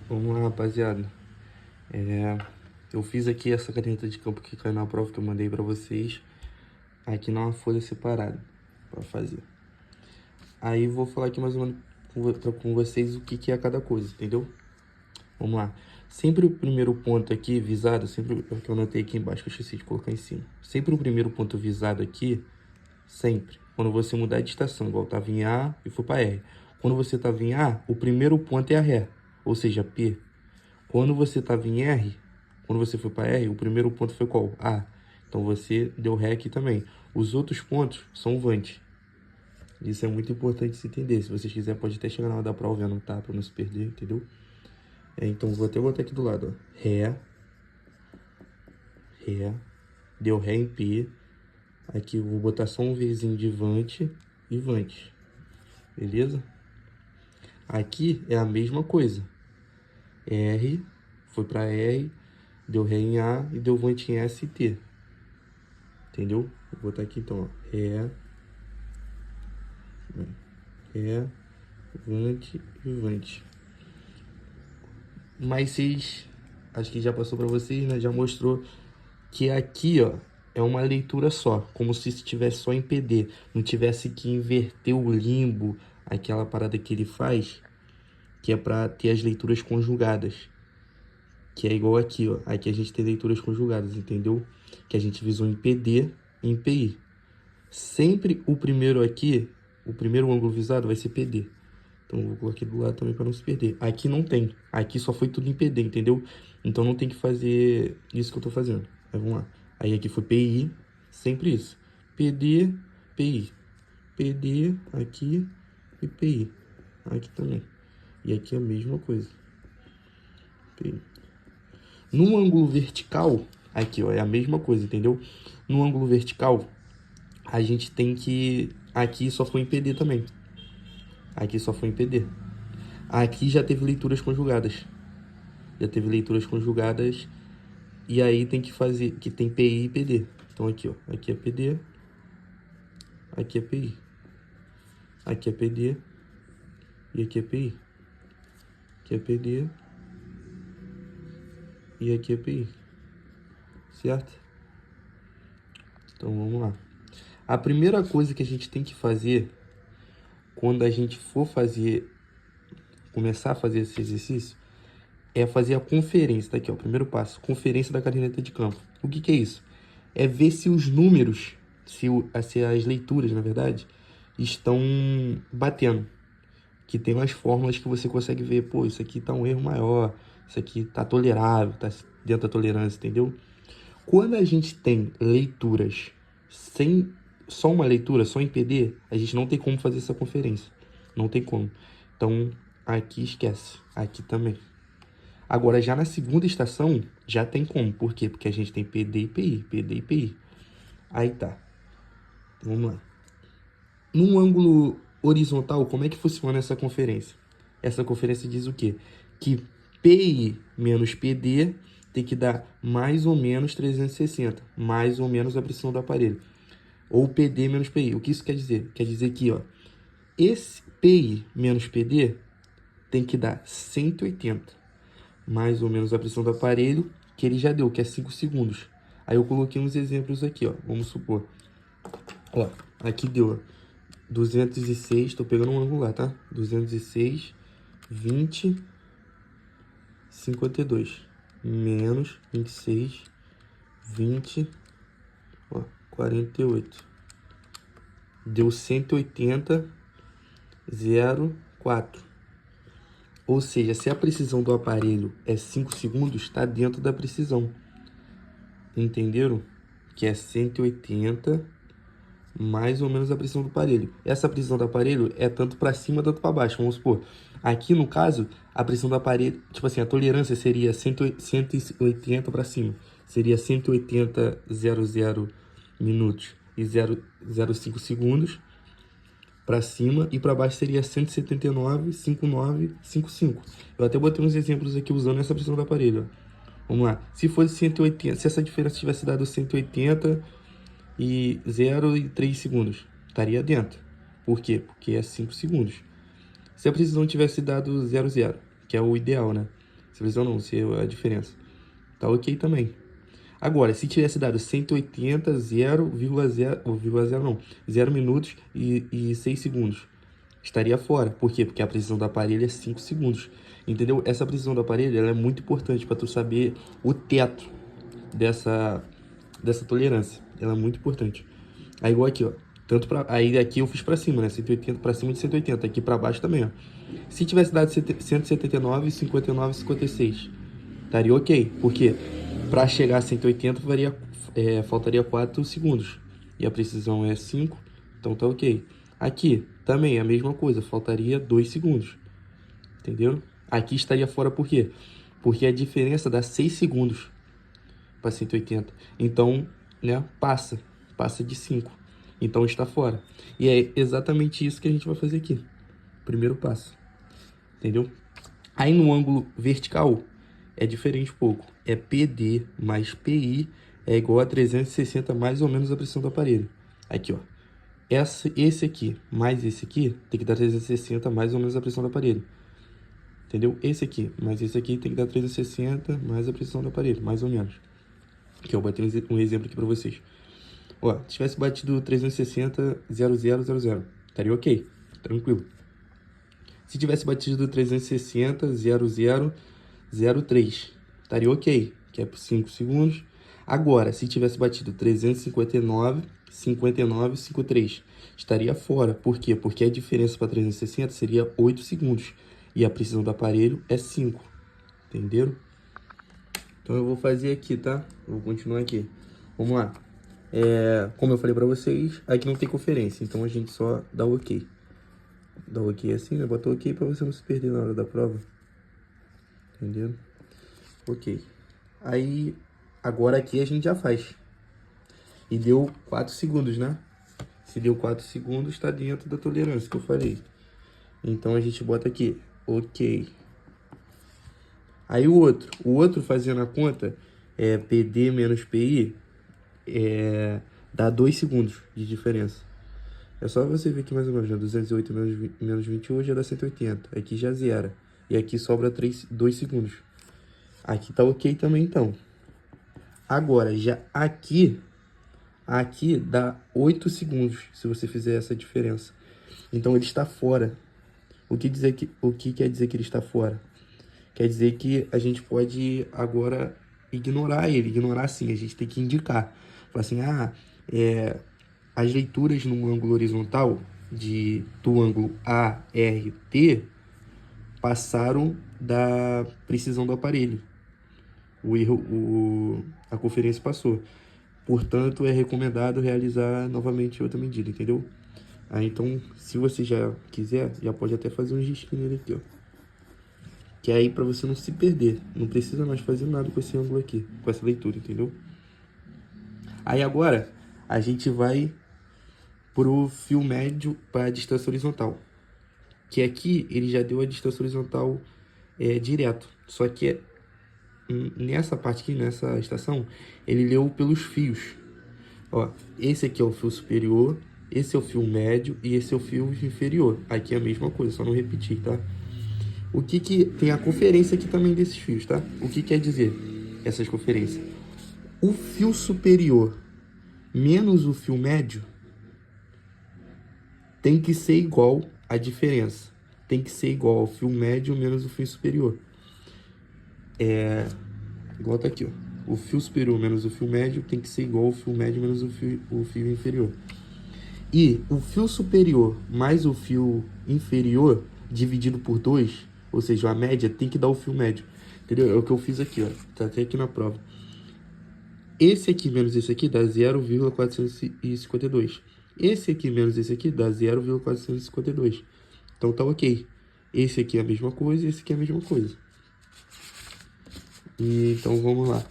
Vamos lá, rapaziada. Eu fiz aqui essa caneta de campo que caiu na prova que eu mandei pra vocês. Aqui numa folha separada pra fazer. Aí vou falar aqui mais ou menos com vocês o que é cada coisa, entendeu? Vamos lá. Sempre o primeiro ponto aqui visado, sempre o que eu anotei aqui embaixo, que eu esqueci de colocar em cima. Sempre o primeiro ponto visado aqui, sempre. Quando você mudar de estação, igual tava em A e foi pra R. Quando você tava em A, o primeiro ponto é a Ré, ou seja, P. Quando você estava em R, quando você foi para R, o primeiro ponto foi qual? A. Então você deu Ré aqui também. Os outros pontos são Vante. Isso é muito importante se entender. Se vocês quiserem, pode até chegar na hora da prova e anotar para não se perder, entendeu? Então vou até botar aqui do lado, ó. Ré. Ré. Deu Ré em P. Aqui eu vou botar só um Vzinho de Vante e Vante. Beleza? Aqui é a mesma coisa. R, foi para R, deu Ré em A e deu Vante em S e T. Entendeu? Vou botar aqui então, ó. Ré, Ré, Vante e Vante. Mas vocês, acho que já passou para vocês, né? Já mostrou que aqui, ó, é uma leitura só, como se estivesse só em PD, não tivesse que inverter o limbo, aquela parada que ele faz, que é para ter as leituras conjugadas. Que é igual aqui, ó. Aqui a gente tem leituras conjugadas, entendeu? Que a gente visou em PD e em PI. Sempre o primeiro aqui, o primeiro ângulo visado vai ser PD. Então eu vou colocar aqui do lado também para não se perder. Aqui não tem. Aqui só foi tudo em PD, entendeu? Então não tem que fazer isso que eu tô fazendo. Aí vamos lá. Aí aqui foi PI, sempre isso. PD, PI. PD aqui e PI. Aqui também. E aqui é a mesma coisa. PI. No ângulo vertical, aqui ó, é a mesma coisa, entendeu? No ângulo vertical, a gente tem que... Aqui só foi em PD também. Aqui só foi em PD. Aqui já teve leituras conjugadas. Já teve leituras conjugadas. E aí tem que fazer... Que tem PI e PD. Então aqui, ó. Aqui é PD. Aqui é PI. Aqui é PD. E aqui é PI. Aqui é PD. E aqui é PI. Certo? Então vamos lá. A primeira coisa que a gente tem que fazer... Quando a gente for fazer... Começar a fazer esse exercício... É fazer a conferência, tá aqui, ó, o primeiro passo, conferência da caderneta de campo. O que é isso? É ver se os números, se as leituras, na verdade, estão batendo. Que tem umas fórmulas que você consegue ver, pô, isso aqui tá um erro maior, isso aqui tá tolerável, tá dentro da tolerância, entendeu? Quando a gente tem leituras sem só uma leitura, só em PD, a gente não tem como fazer essa conferência. Não tem como. Então, aqui esquece. Aqui também. Agora, já na segunda estação, já tem como. Por quê? Porque a gente tem PD e PI, PD e PI. Aí tá. Vamos lá. Num ângulo horizontal, como é que funciona essa conferência? Essa conferência diz o quê? Que PI menos PD tem que dar mais ou menos 360. Mais ou menos a pressão do aparelho. Ou PD menos PI. O que isso quer dizer? Quer dizer que, ó, esse PI menos PD tem que dar 180. Mais ou menos a pressão do aparelho, que ele já deu, que é 5 segundos. Aí eu coloquei uns exemplos aqui, ó. Vamos supor. Ó, aqui deu, ó, 206, tô pegando um angular, tá? 206, 20, 52. Menos 26, 20, ó, 48. Deu 180, 0,4. Ou seja, se a precisão do aparelho é 5 segundos, está dentro da precisão. Entenderam? Que é 180 mais ou menos a precisão do aparelho. Essa precisão do aparelho é tanto para cima, tanto para baixo. Vamos supor, aqui no caso, a pressão do aparelho, tipo assim, a tolerância seria 180 para cima. Seria 180,00 minutos e 0,05 segundos para cima, e para baixo seria 179,5955. Eu até botei uns exemplos aqui usando essa pressão do aparelho, ó. Vamos lá. Se fosse 180, se essa diferença tivesse dado 180 e 0,3 segundos, estaria dentro. Por quê? Porque é 5 segundos. Se a precisão tivesse dado 0,0, que é o ideal, né? Se a precisão não, se é a diferença. Tá ok também. Agora, se tivesse dado 180, 0,0 não, 0 minutos e 6 segundos, estaria fora. Por quê? Porque a precisão do aparelho é 5 segundos. Entendeu? Essa precisão do aparelho ela é muito importante para tu saber o teto dessa tolerância. Ela é muito importante. Aí igual aqui, ó. Aí aqui eu fiz para cima, né? 180 para cima de 180. Aqui para baixo também, ó. Se tivesse dado 179, 59, 56, estaria ok. Por quê? Para chegar a 180 faltaria 4 segundos. E a precisão é 5, então tá ok. Aqui também é a mesma coisa, faltaria 2 segundos. Entendeu? Aqui estaria fora por quê? Porque a diferença dá 6 segundos para 180. Então, né, passa de 5. Então está fora. E é exatamente isso que a gente vai fazer aqui. Primeiro passo. Entendeu? Aí no ângulo vertical é diferente um pouco. É PD mais PI é igual a 360 mais ou menos a pressão do aparelho. Aqui, ó. Esse aqui mais esse aqui tem que dar 360 mais ou menos a pressão do aparelho. Entendeu? Esse aqui mais esse aqui tem que dar 360 mais a pressão do aparelho, mais ou menos. Aqui eu botei um exemplo aqui para vocês. Ó, se tivesse batido 360, 0000, estaria ok, tranquilo. Se tivesse batido 360, 0003, estaria ok, que é por 5 segundos. Agora, se tivesse batido 359, 59, 53, estaria fora. Por quê? Porque a diferença para 360 seria 8 segundos. E a precisão do aparelho é 5. Entenderam? Então eu vou fazer aqui, tá? Eu vou continuar aqui. Vamos lá. Como eu falei pra vocês, aqui não tem conferência. Então a gente só dá o ok. Dá o ok assim, né? Bota o ok pra você não se perder na hora da prova. Entendeu? Ok. Aí, agora aqui a gente já faz. E deu 4 segundos, né? Se deu 4 segundos, tá dentro da tolerância que eu falei. Então a gente bota aqui, ok. Aí o outro fazendo a conta, PD menos PI, dá 2 segundos de diferença. É só você ver aqui mais ou menos, né? 208 menos 28 já dá 180. Aqui já zera. E aqui sobra 2 segundos. Aqui tá ok também, então. Agora, já aqui dá 8 segundos, se você fizer essa diferença. Então ele está fora. O que quer dizer que ele está fora? Quer dizer que a gente pode agora ignorar ele. Ignorar sim, a gente tem que indicar. Falar assim, as leituras no ângulo horizontal do ângulo ART passaram da precisão do aparelho. A conferência passou. Portanto, é recomendado realizar novamente outra medida, entendeu? Então, se você já quiser, já pode até fazer um risquinho nele aqui, ó. Que é aí para você não se perder. Não precisa mais fazer nada com esse ângulo aqui, com essa leitura, entendeu? Aí agora, a gente vai pro fio médio para a distância horizontal. Que aqui ele já deu a distância horizontal direto. Só que nessa parte aqui, nessa estação, ele leu pelos fios. Ó, esse aqui é o fio superior, esse é o fio médio e esse é o fio inferior. Aqui é a mesma coisa, só não repetir, tá? O que tem a conferência aqui também desses fios, tá? O que quer dizer essas conferências? O fio superior menos o fio médio tem que ser igual à diferença. Tem que ser igual ao fio médio menos o fio superior. Igual tá aqui, ó. O fio superior menos o fio médio tem que ser igual ao fio médio menos o fio inferior. E o fio superior mais o fio inferior dividido por 2, ou seja, a média, tem que dar o fio médio. Entendeu? É o que eu fiz aqui, ó. Tá até aqui na prova. Esse aqui menos esse aqui dá 0,452. Esse aqui menos esse aqui dá 0,452. Então tá ok. Esse aqui é a mesma coisa e esse aqui é a mesma coisa. Então vamos lá.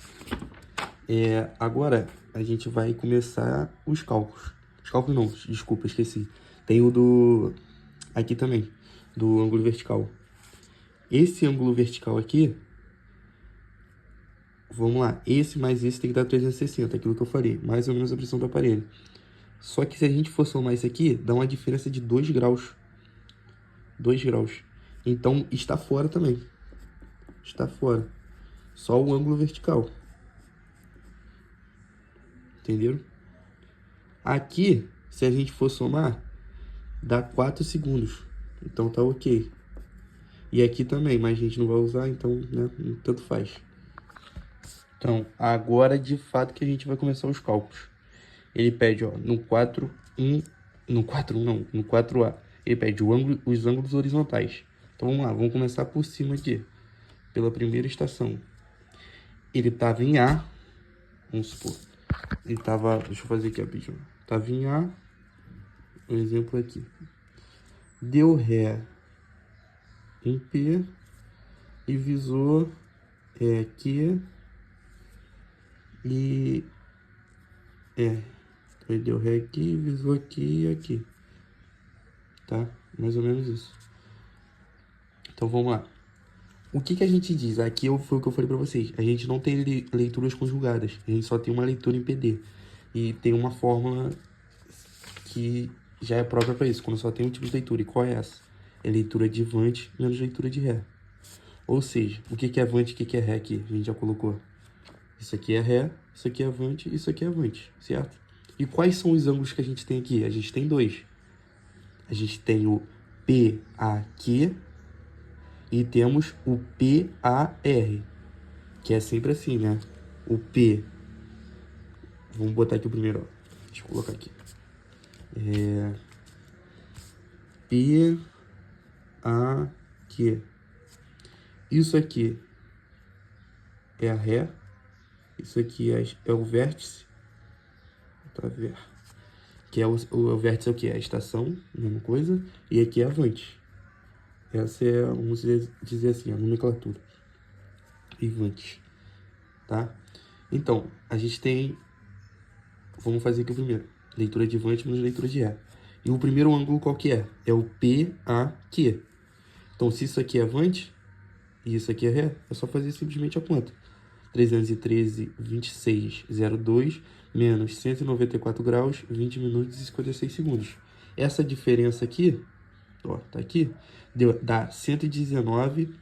Agora a gente vai começar os cálculos. Os cálculos não, desculpa, esqueci. Tem o aqui também, do ângulo vertical. Esse ângulo vertical aqui, vamos lá, esse mais esse tem que dar 360, aquilo que eu falei, mais ou menos a pressão do aparelho. Só que se a gente for somar isso aqui, dá uma diferença de 2 graus. 2 graus. Então está fora também. está fora. Só o ângulo vertical. Entenderam? Aqui, se a gente for somar, dá 4 segundos. Então tá ok. E aqui também, mas a gente não vai usar, então, né, tanto faz. Então, agora de fato que a gente vai começar os cálculos. Ele pede, ó, no 4-1, no 4-1 não, no 4A. Ele pede os ângulos horizontais. Então vamos lá, vamos começar por cima aqui. Pela primeira estação. Ele estava em A, vamos supor. Ele estava, deixa eu fazer aqui rapidinho. Estava em A, um exemplo aqui. Deu Ré em P e visou Q e ele deu Ré aqui, visou aqui e aqui. Tá? Mais ou menos isso. Então vamos lá. O que a gente diz? Aqui foi o que eu falei para vocês. A gente não tem leituras conjugadas. A gente só tem uma leitura em PD. E tem uma fórmula que já é própria para isso. Quando só tem um tipo de leitura. E qual é essa? É leitura de Avante menos leitura de Ré. Ou seja, o que é Avante e o que é Ré aqui? A gente já colocou. Isso aqui é Ré, isso aqui é Avante e isso aqui é Avante. Certo? E quais são os ângulos que a gente tem aqui? A gente tem dois. A gente tem o PAQ e temos o PAR, que é sempre assim, né? O P, vamos botar aqui o primeiro, ó. Deixa eu colocar aqui. PAQ. Isso aqui é a Ré, isso aqui é o vértice, tá vendo? Que é o vértice é o que? É a estação, mesma coisa, e aqui é Avante. Essa é, vamos dizer assim, a nomenclatura. Avante, tá? Então, a gente tem, vamos fazer aqui o primeiro. Leitura de Avante menos leitura de Ré. E o primeiro ângulo qual que é? É o PAQ. Então, se isso aqui é Avante e isso aqui é Ré, é só fazer simplesmente a conta. 313,26,02 menos 194 graus, 20 minutos e 56 segundos. Essa diferença aqui, ó, tá aqui, dá 119,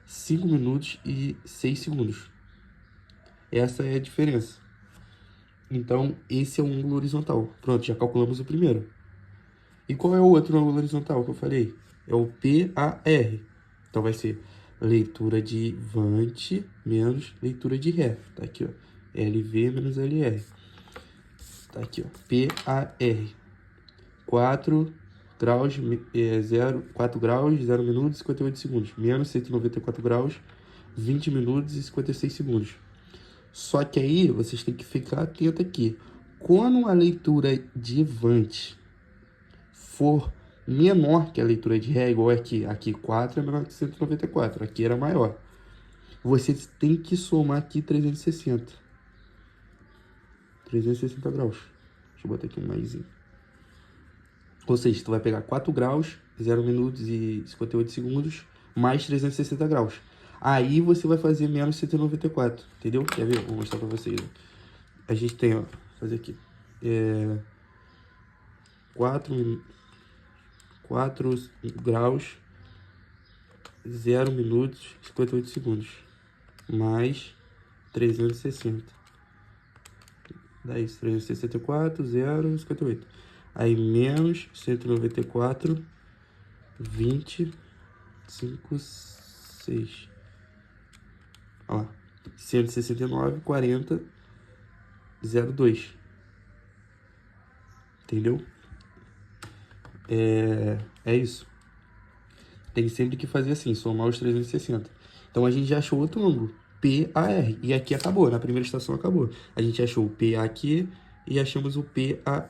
5 minutos e 6 segundos. Essa é a diferença. Então, esse é o ângulo horizontal. Pronto, já calculamos o primeiro. E qual é o outro ângulo horizontal que eu falei? É o PAR. Então, vai ser leitura de Avante menos leitura de Ré. Tá aqui, ó. LV menos LR. Tá aqui, ó. PAR. 4 graus, 4 graus, 0 minutos e 58 segundos. Menos 194 graus, 20 minutos e 56 segundos. Só que aí, vocês têm que ficar atento aqui. Quando a leitura de Avante for menor que a leitura de Ré, igual aqui. Aqui 4 é menor que 194. Aqui era maior. Você tem que somar aqui 360. 360 graus. Deixa eu botar aqui um maisinho. Ou seja, tu vai pegar 4 graus, 0 minutos e 58 segundos, mais 360 graus. Aí você vai fazer menos 194, entendeu? Quer ver? Vou mostrar pra vocês. A gente tem, ó, vou fazer aqui. 4 graus, 0 minutos, 58 segundos. Mais 360. Dá isso, 364, 0, 58. Aí menos 194, 20, 5, 6. Ó, 169, 40, 02. Entendeu? É isso. Tem sempre que fazer assim, somar os 360. Então a gente já achou outro ângulo, PAR. E aqui acabou, na primeira estação acabou. A gente achou o PAQ e achamos o PAR.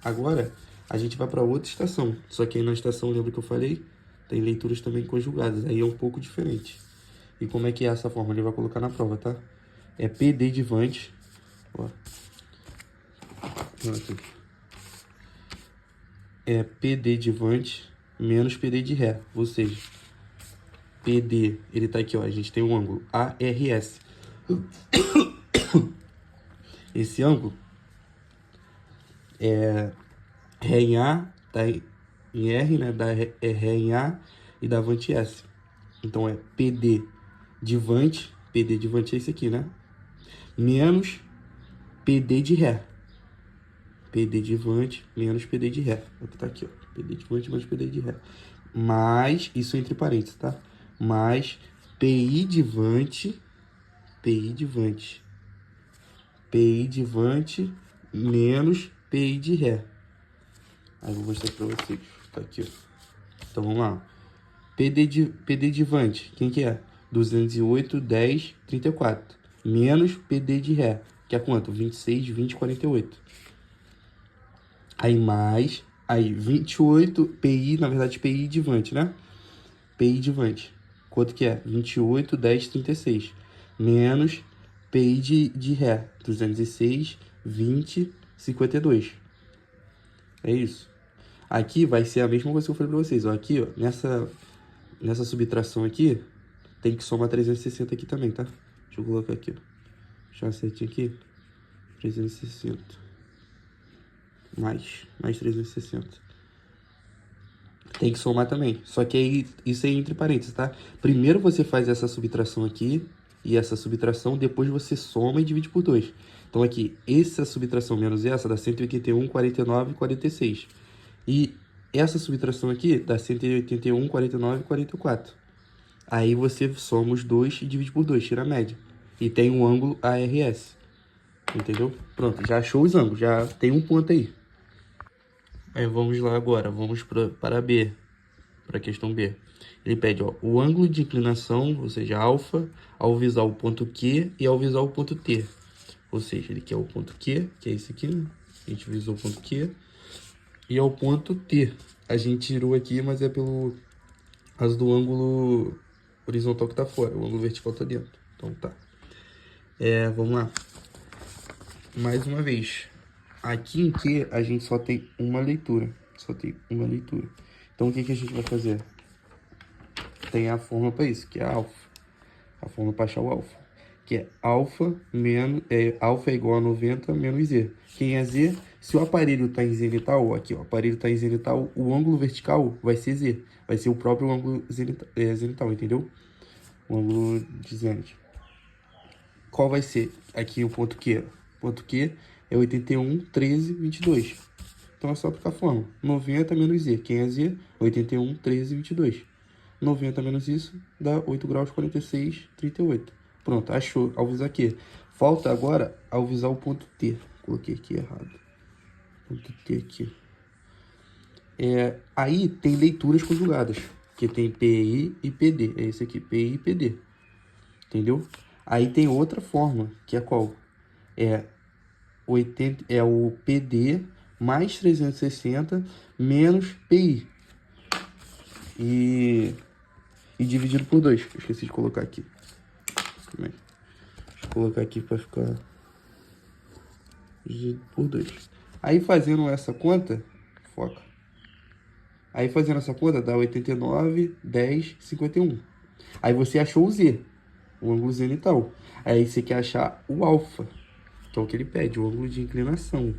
Agora a gente vai para outra estação. Só que aí na estação, lembra que eu falei? Tem leituras também conjugadas. Aí é um pouco diferente. E como é que é essa forma? Ele vai colocar na prova, tá? É PD de Avante. Ó. Aqui. É PD de Avante menos PD de Ré. Ou seja, PD, ele tá aqui, ó. A gente tem um ângulo ARS. Esse ângulo é Ré em A, tá em R, né? Dá Ré em A e dá Avante S. Então é PD Divante, PD divante é esse aqui, né? Menos PD de Ré. PD divante menos PD de Ré. É o que tá aqui, ó. PD divante menos PD de Ré. Mais, isso entre parênteses, tá? Mais PI divante, PI divante. PI divante menos PI de Ré. Aí eu vou mostrar pra vocês. Tá aqui, ó. Então vamos lá. PD divante, quem que é? 208, 10, 34. Menos PD de Ré, que é quanto? 26, 20, 48. Aí mais, aí 28, PI, na verdade PI divante, né? PI divante. Quanto que é? 28, 10, 36. Menos PI de Ré, 206, 20, 52. É isso. Aqui vai ser a mesma coisa que eu falei pra vocês. Ó, aqui, ó, nessa subtração aqui, tem que somar 360 aqui também, tá? Deixa eu colocar aqui, ó. Deixa eu acertar aqui. 360. Mais 360. Tem que somar também. Só que aí, isso aí entre parênteses, tá? Primeiro você faz essa subtração aqui e essa subtração, depois você soma e divide por 2. Então aqui, essa subtração menos essa dá 181, 49, 46. E essa subtração aqui dá 181, 49 e 44. Aí você soma os dois e divide por 2, tira a média. E tem um ângulo ARS. Entendeu? Pronto, já achou os ângulos, já tem um ponto aí. Aí vamos lá agora, vamos para B, para a questão B. Ele pede, ó, o ângulo de inclinação, ou seja, alfa, ao visar o ponto Q e ao visar o ponto T. Ou seja, ele quer o ponto Q, que é esse aqui, né? A gente visou o ponto Q. E ao ponto T. A gente tirou aqui, mas é pelo caso do ângulo horizontal que tá fora. O ângulo vertical tá dentro. Então tá. Vamos lá. Mais uma vez. Aqui em Q a gente só tem uma leitura. Só tem uma leitura. Então o que a gente vai fazer? Tem a fórmula para isso, que é alfa. A fórmula para achar o alfa. Que é alfa é igual a 90 menos Z. Quem é Z? Se o aparelho está em zenital, aqui ó, o aparelho está em zenital, o ângulo vertical vai ser Z. Vai ser o próprio ângulo zenital, entendeu? O ângulo de zênite. Qual vai ser? Aqui o ponto Q. O ponto Q é 81, 13, 22. Então é só aplicar a fórmula. 90 menos Z. Quem é Z? 81, 13, 22. 90 menos isso dá 8 graus, 46, 38. Pronto, achou. Ao visar Q. Falta agora ao visar o ponto T. Coloquei aqui errado. Ponto T aqui. Aí tem leituras conjugadas. Que tem PI e PD. É esse aqui, PI e PD. Entendeu? Aí tem outra forma, que é qual? É o PD mais 360 menos PI. E dividido por 2. Esqueci de colocar aqui. Deixa eu colocar aqui para ficar dividido por 2. Aí fazendo essa conta, foca. Aí fazendo essa conta dá 89, 10, 51. Aí você achou o Z, o ângulo zenital. Aí você quer achar o alfa, que é o que ele pede, o ângulo de inclinação.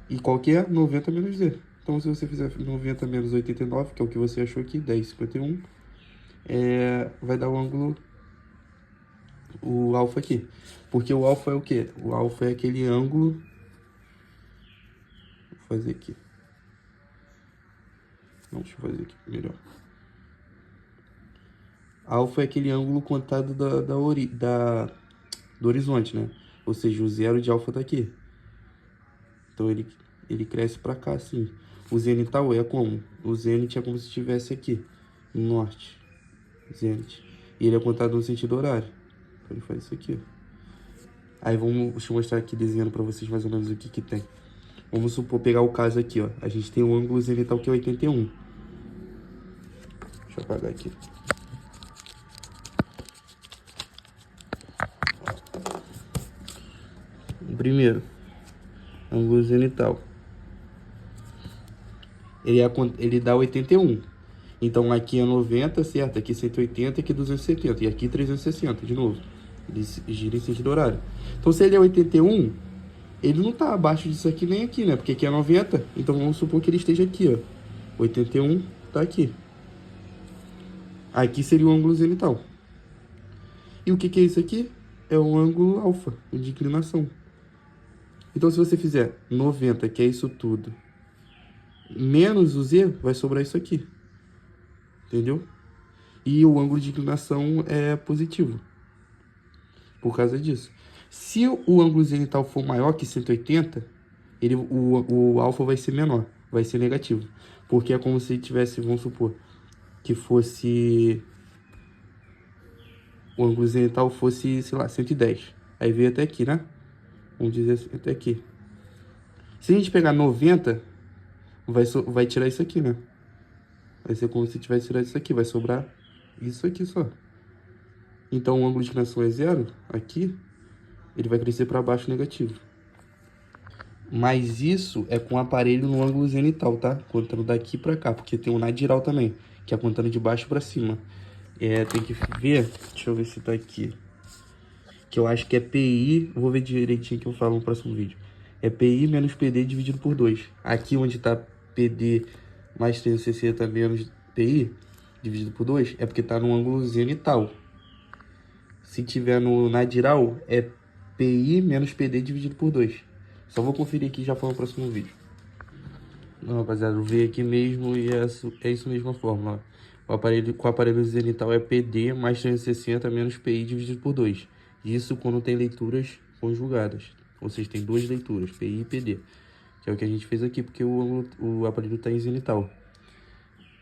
E qual que é? 90 menos Z. Então se você fizer 90 menos 89, que é o que você achou aqui, 10, 51, vai dar o ângulo, o alfa aqui. Porque o alfa é o quê? O alfa é aquele ângulo... Vou fazer aqui. Não, deixa eu fazer aqui melhor. Alfa é aquele ângulo contado do horizonte, né? Ou seja, o zero de alfa tá aqui. Então ele cresce para cá, assim. O zenital é como? O zênite é como se estivesse aqui, no norte. Zênite. E ele é contado no sentido horário. Então ele faz isso aqui, ó. Aí deixa eu mostrar aqui desenhando para vocês mais ou menos o que tem. Vamos supor, pegar o caso aqui, ó. A gente tem um ângulo zenital que é 81. Deixa eu apagar aqui. Primeiro, ângulo zenital. Ele dá 81. Então aqui é 90, certo? Aqui 180, aqui 270. E aqui 360, de novo. Ele gira em sentido horário. Então se ele é 81, ele não tá abaixo disso aqui nem aqui, né? Porque aqui é 90. Então vamos supor que ele esteja aqui, ó. 81 tá aqui. Aqui seria o ângulo zenital. E o que é isso aqui? É um ângulo alfa, de inclinação. Então, se você fizer 90, que é isso tudo, menos o Z, vai sobrar isso aqui. Entendeu? E o ângulo de inclinação é positivo. Por causa disso. Se o ângulo zenital for maior que 180, o alfa vai ser menor. Vai ser negativo. Porque é como se tivesse, vamos supor, que fosse... O ângulo zenital fosse, sei lá, 110. Aí veio até aqui, né? Vamos dizer assim, até aqui. Se a gente pegar 90, vai tirar isso aqui, né? Vai ser como se tivesse tirado isso aqui. Vai sobrar isso aqui só. Então, o ângulo de inclinação é zero. Aqui, ele vai crescer para baixo negativo. Mas isso é com o aparelho no ângulo zenital, tá? Contando daqui para cá. Porque tem o nadiral também, que é contando de baixo para cima. Tem que ver... Deixa eu ver se tá aqui. Que eu acho que é PI... Vou ver direitinho que eu falo no próximo vídeo. É PI menos PD dividido por 2. Aqui onde tá PD mais 360 menos PI dividido por 2, é porque tá no ângulo zenital. Se tiver no nadiral, é PI menos PD dividido por 2. Só vou conferir aqui e já falo no próximo vídeo. Não, rapaziada, eu vi aqui mesmo e é isso mesmo a fórmula. Com o aparelho zenital é PD mais 360 menos PI dividido por 2. Isso quando tem leituras conjugadas. Ou seja, tem duas leituras, PI e PD. Que é o que a gente fez aqui, porque o aparelho está em zenital.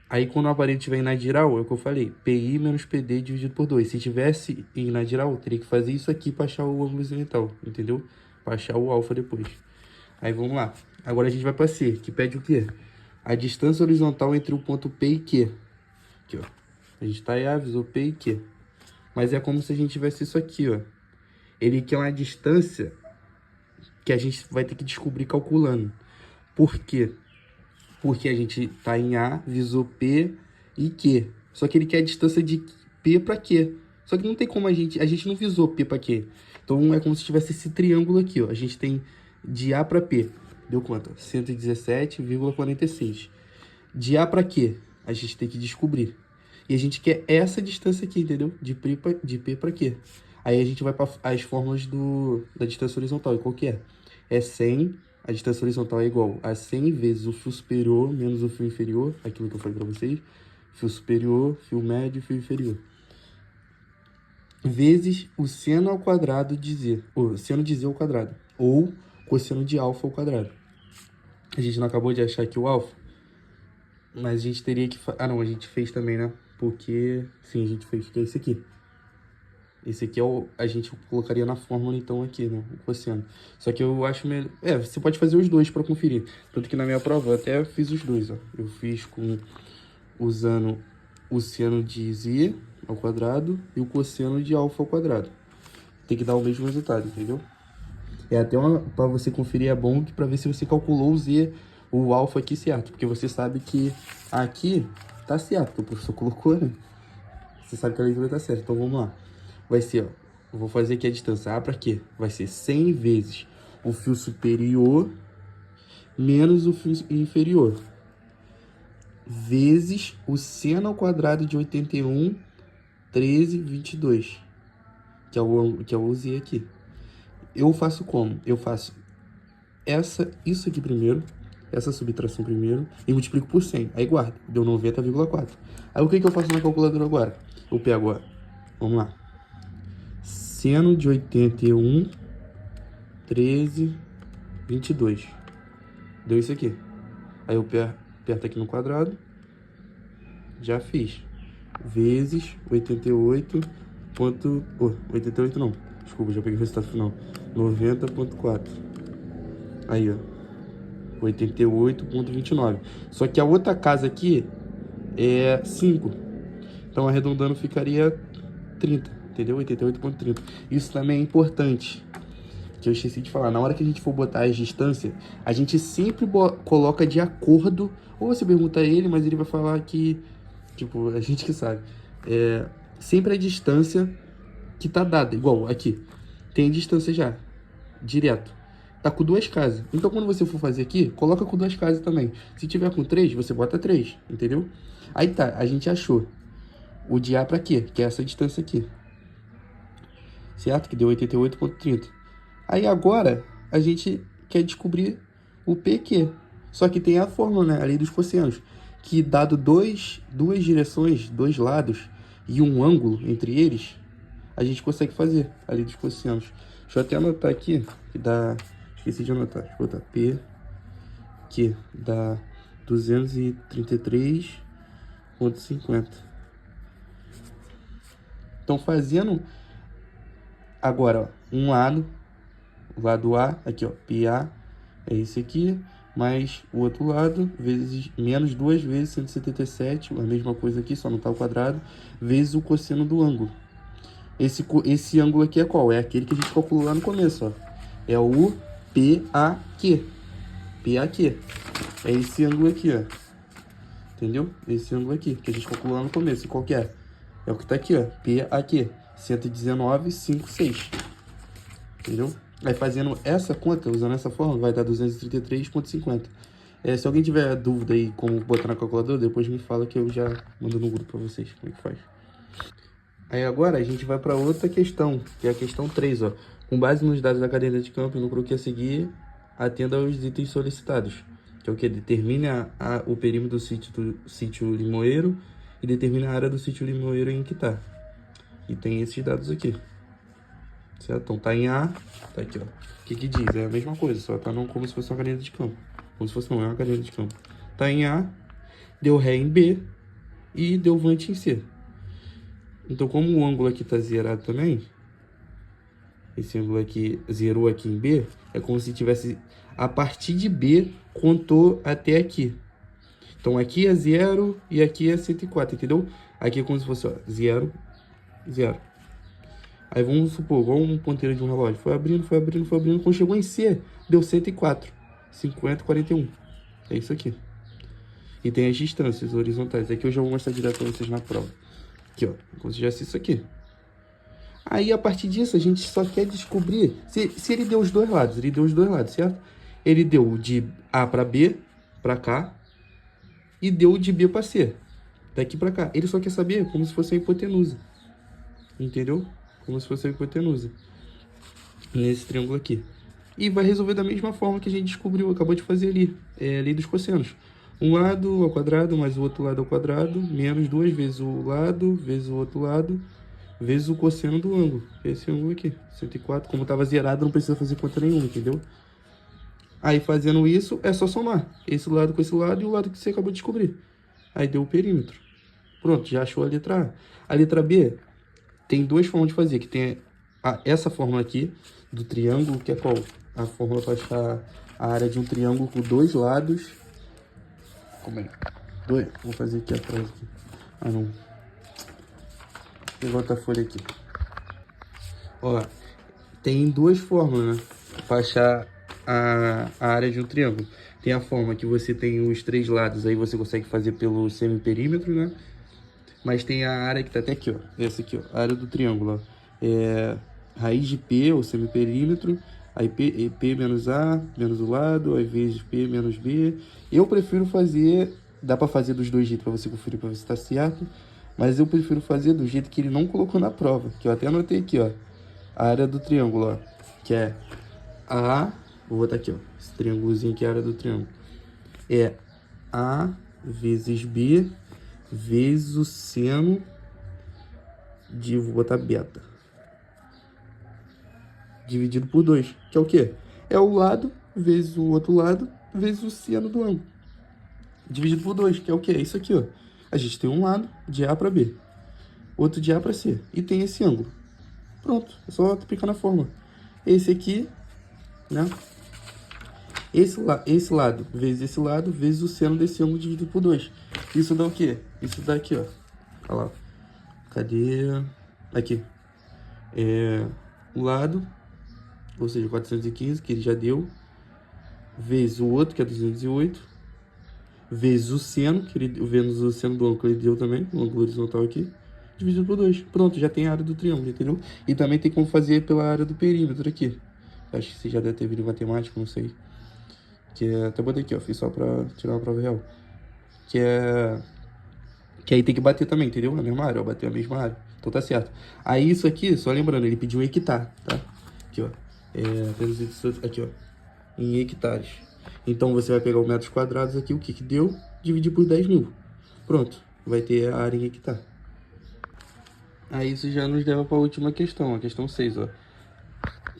Aí quando o aparelho estiver em nadiral, é o que eu falei, PI menos PD dividido por 2. Se tivesse em nadiral, teria que fazer isso aqui para achar o ângulo zenital, entendeu? Para achar o alfa depois. Aí vamos lá. Agora a gente vai para C, que pede o quê? A distância horizontal entre o ponto P e Q. Aqui, ó. A gente tá aí, avisou P e Q. Mas é como se a gente tivesse isso aqui, ó. Ele quer uma distância que a gente vai ter que descobrir calculando. Por quê? Porque a gente tá em A, visou P e Q. Só que ele quer a distância de P para Q. Só que não tem como a gente não visou P para Q. Então é como se tivesse esse triângulo aqui, ó. A gente tem de A para P. Deu quanto? 117,46. De A para Q, a gente tem que descobrir. E a gente quer essa distância aqui, entendeu? De P para Q. Aí a gente vai para as fórmulas da distância horizontal. E qual que é? É 100, a distância horizontal é igual a 100 vezes o fio superior menos o fio inferior. Aquilo que eu falei para vocês. Fio superior, fio médio, fio inferior. Vezes o seno ao quadrado de Z. Ou seno de Z ao quadrado. Ou cosseno de alfa ao quadrado. A gente não acabou de achar aqui o alfa? Mas a gente teria que... Ah, não, a gente fez também, né? Porque... Sim, a gente fez, que é esse aqui. Esse aqui a gente colocaria na fórmula, então, aqui, né? O cosseno. Só que eu acho melhor... você pode fazer os dois para conferir. Tanto que na minha prova eu até fiz os dois, ó. Eu fiz usando o seno de Z ao quadrado e o cosseno de alfa ao quadrado. Tem que dar o mesmo resultado, entendeu? Até para você conferir é bom para ver se você calculou o alfa aqui certo. Porque você sabe que aqui tá certo, o professor colocou, né? Você sabe que a leitura tá certa. Então vamos lá. Vai ser, ó. Eu vou fazer aqui a distância A para quê? Vai ser 100 vezes o fio superior menos o fio inferior. Vezes o seno ao quadrado de 81, 13, 22. Que é o Z aqui. Eu faço como? Eu faço isso aqui primeiro, essa subtração primeiro, e multiplico por 100. Aí guardo, deu 90,4. Aí o que eu faço na calculadora agora? Eu pego, ó, vamos lá. Seno de 81, 13, 22. Deu isso aqui. Aí eu aperto aqui no quadrado. Já fiz. Vezes 88 não. Desculpa, já peguei o resultado final. 90,4. Aí, ó. 88,29. Só que a outra casa aqui é 5. Então, arredondando, ficaria 30. Entendeu? 88,30. Isso também é importante, que eu esqueci de falar. Na hora que a gente for botar as distâncias, a gente sempre coloca de acordo. Ou você pergunta a ele, mas ele vai falar que... Tipo, a gente que sabe. Sempre a distância que tá dada. Igual aqui. Tem distância já. Direto. Tá com 2 casas. Então, quando você for fazer aqui, coloca com 2 casas também. Se tiver com 3, você bota 3. Entendeu? Aí tá. A gente achou o de A pra quê? Que é essa distância aqui. certo? Que deu 88,30. Aí agora a gente quer descobrir o PQ. Só que tem a fórmula, né? A lei dos cossenos. Que dado duas direções, dois lados e um ângulo entre eles, a gente consegue fazer a lei dos cossenos. Deixa eu até anotar aqui, que dá... Esqueci de anotar. Deixa eu botar P, que dá 233,50. Então, fazendo agora, ó, um lado, o lado A, aqui, ó, PA, é esse aqui, mais o outro lado, vezes, menos 2 vezes 177, a mesma coisa aqui, só não tá ao quadrado, vezes o cosseno do ângulo. Esse ângulo aqui é qual? É aquele que a gente calculou lá no começo, ó. É o PAQ. PAQ. É esse ângulo aqui, ó. Entendeu? Esse ângulo aqui, que a gente calculou lá no começo. E qual que é? É o que tá aqui, ó. PAQ. 119,56. Entendeu? Aí fazendo essa conta, usando essa fórmula, vai dar 233,50. Se alguém tiver dúvida aí como botar na calculadora, depois me fala que eu já mando no grupo pra vocês como é que faz. Aí agora a gente vai para outra questão, que é a questão 3, ó. Com base nos dados da caderneta de campo e no croquis a seguir, atenda aos itens solicitados. Que é o que? Determine o perímetro do sítio limoeiro e determine a área do sítio limoeiro em que tá. E tem esses dados aqui. Certo? Então tá em A, tá aqui, ó. O que diz? É a mesma coisa, só tá não como se fosse uma caderneta de campo. Como se fosse não, é uma caderneta de campo. Tá em A, deu Ré em B e deu Vante em C. Então, como o ângulo aqui tá zerado também, esse ângulo aqui zerou aqui em B, é como se tivesse, a partir de B, contou até aqui. Então, aqui é 0 e aqui é 104, entendeu? Aqui é como se fosse, ó, 0, 0. Aí vamos supor, igual um ponteiro de um relógio. Foi abrindo, foi abrindo, foi abrindo. Quando chegou em C, deu 104. 50, 41. É isso aqui. E tem as distâncias horizontais. Aqui eu já vou mostrar direto pra vocês na prova. Aqui, ó. Como se já isso aqui. Aí, a partir disso, a gente só quer descobrir se ele deu os dois lados. Ele deu os dois lados, certo? Ele deu de A para B, para cá. E deu de B para C, daqui para cá. Ele só quer saber como se fosse a hipotenusa. Entendeu? Como se fosse a hipotenusa. Nesse triângulo aqui. E vai resolver da mesma forma que a gente descobriu, acabou de fazer ali. É a lei dos cossenos. Um lado ao quadrado, mais o outro lado ao quadrado, menos 2 vezes o lado, vezes o outro lado, vezes o cosseno do ângulo. Esse ângulo aqui, 104. Como estava zerado, não precisa fazer conta nenhuma, entendeu? Aí, fazendo isso, é só somar esse lado com esse lado e o lado que você acabou de descobrir. Aí deu o perímetro. Pronto, já achou a letra A. A letra B tem duas formas de fazer, que tem essa fórmula aqui do triângulo, que é qual? A fórmula para achar a área de um triângulo com dois lados. Como é? Vou fazer aqui atrás. Aqui. Ah, não. Vou botar a folha aqui. Ó, tem duas fórmulas, né? Para achar a área de um triângulo. Tem a forma que você tem os três lados, aí você consegue fazer pelo semiperímetro, né? Mas tem a área que tá até aqui, ó. Essa aqui, ó. A área do triângulo, ó. É raiz de P, o semiperímetro. Aí P menos A, menos o lado. Aí vezes P menos B. Eu prefiro fazer... Dá pra fazer dos dois jeitos pra você conferir, pra ver se tá certo. Mas eu prefiro fazer do jeito que ele não colocou na prova. Que eu até anotei aqui, ó. A área do triângulo, ó. Que é A... Vou botar aqui, ó. Esse triângulozinho aqui é a área do triângulo. É A vezes B... vezes o seno de, vou botar beta, dividido por 2, que é o quê? É o lado vezes o outro lado vezes o seno do ângulo, dividido por 2, que é o quê? É isso aqui, ó. A gente tem um lado de A para B, outro de A para C, e tem esse ângulo. Pronto, é só aplicar na fórmula. Esse aqui, né? Esse lado vezes esse lado vezes o seno desse ângulo dividido por 2. Isso dá o quê? Isso dá aqui, ó. Olha lá. Cadê? Aqui. O lado, ou seja, 415, que ele já deu, vezes o outro, que é 208, vezes o seno, que ele, vezes o seno do ângulo que ele deu também, o ângulo horizontal aqui, dividido por 2. Pronto, já tem a área do triângulo, entendeu? E também tem como fazer pela área do perímetro aqui. Acho que você já deve ter visto em matemática, não sei. Que é, até botei aqui, ó, fiz só pra tirar uma prova real. Que aí tem que bater também, entendeu? Na mesma área, ó, bater a mesma área. Então tá certo. Aí isso aqui, só lembrando, ele pediu hectare, tá? Aqui, ó. Aqui, ó. Em hectares. Então você vai pegar os metros quadrados aqui, o que que deu, dividir por 10.000. Pronto, vai ter a área em hectare. Aí isso já nos leva para a última questão, a questão 6, ó.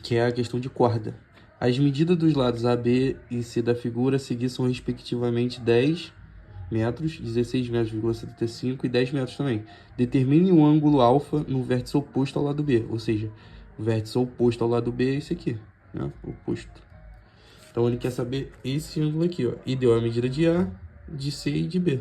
Que é a questão de corda. As medidas dos lados A, B e C da figura a seguir são respectivamente 10 metros, 16 metros, 75 e 10 metros também. Determine o ângulo alfa no vértice oposto ao lado B, ou seja, o vértice oposto ao lado B é esse aqui, né? Oposto. Então ele quer saber esse ângulo aqui, ó. E deu a medida de A, de C e de B.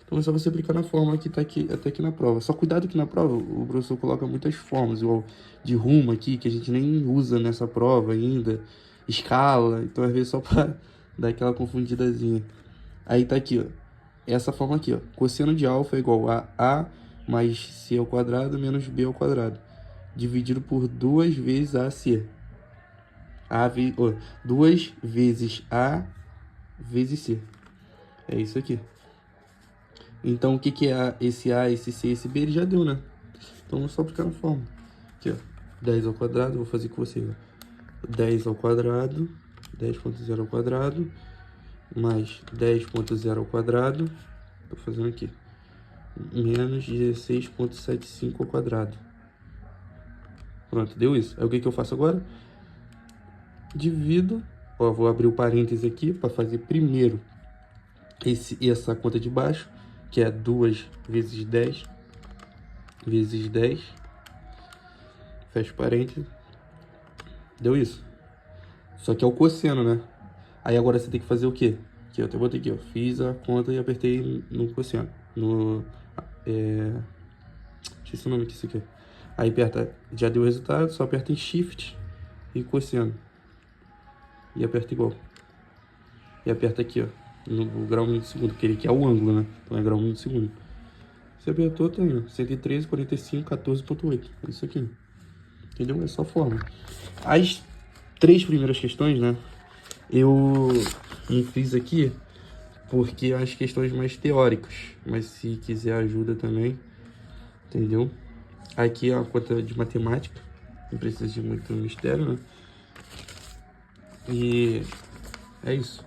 Então é só você aplicar na fórmula que tá aqui, até aqui na prova. Só cuidado que na prova o professor coloca muitas fórmulas, igual de rumo aqui, que a gente nem usa nessa prova ainda. Escala, então às vezes só para dar aquela confundidazinha. Aí tá aqui, ó. Essa forma aqui, ó. Cosseno de alfa é igual a A mais C ao quadrado menos B ao quadrado. Dividido por 2 vezes AC. 2 vezes A vezes C. É isso aqui. Então, o que que é esse A, esse C, esse B? Ele já deu, né? Então, é só aplicar na fórmula. Aqui, ó. 10 ao quadrado, vou fazer com você, ó. 10 ao quadrado, 10.0 ao quadrado, mais 10.0 ao quadrado, tô fazendo aqui, menos 16.75 ao quadrado. Pronto, deu isso. Aí o que que eu faço agora? Divido, ó, vou abrir o parêntese aqui para fazer primeiro essa conta de baixo, que é 2 vezes 10, vezes 10, fecha parênteses, deu isso. Só que é o cosseno, né? Aí agora você tem que fazer o quê? Aqui, eu botei aqui, ó, fiz a conta e apertei no cosseno, esqueci o nome disso aqui. Aí aperta, já deu o resultado, só aperta em Shift e cosseno. E aperta igual. E aperta aqui, ó, no grau mínimo de segundo, porque ele quer o ângulo, né? Então é grau mínimo de segundo. Você apertou, tá aí, ó, 113, 45, 14.8. É isso aqui. Entendeu? É só forma. As 3 primeiras questões, né? Eu não fiz aqui porque as questões mais teóricas. Mas se quiser ajuda também, entendeu? Aqui é uma conta de matemática. Não precisa de muito mistério, né? E é isso.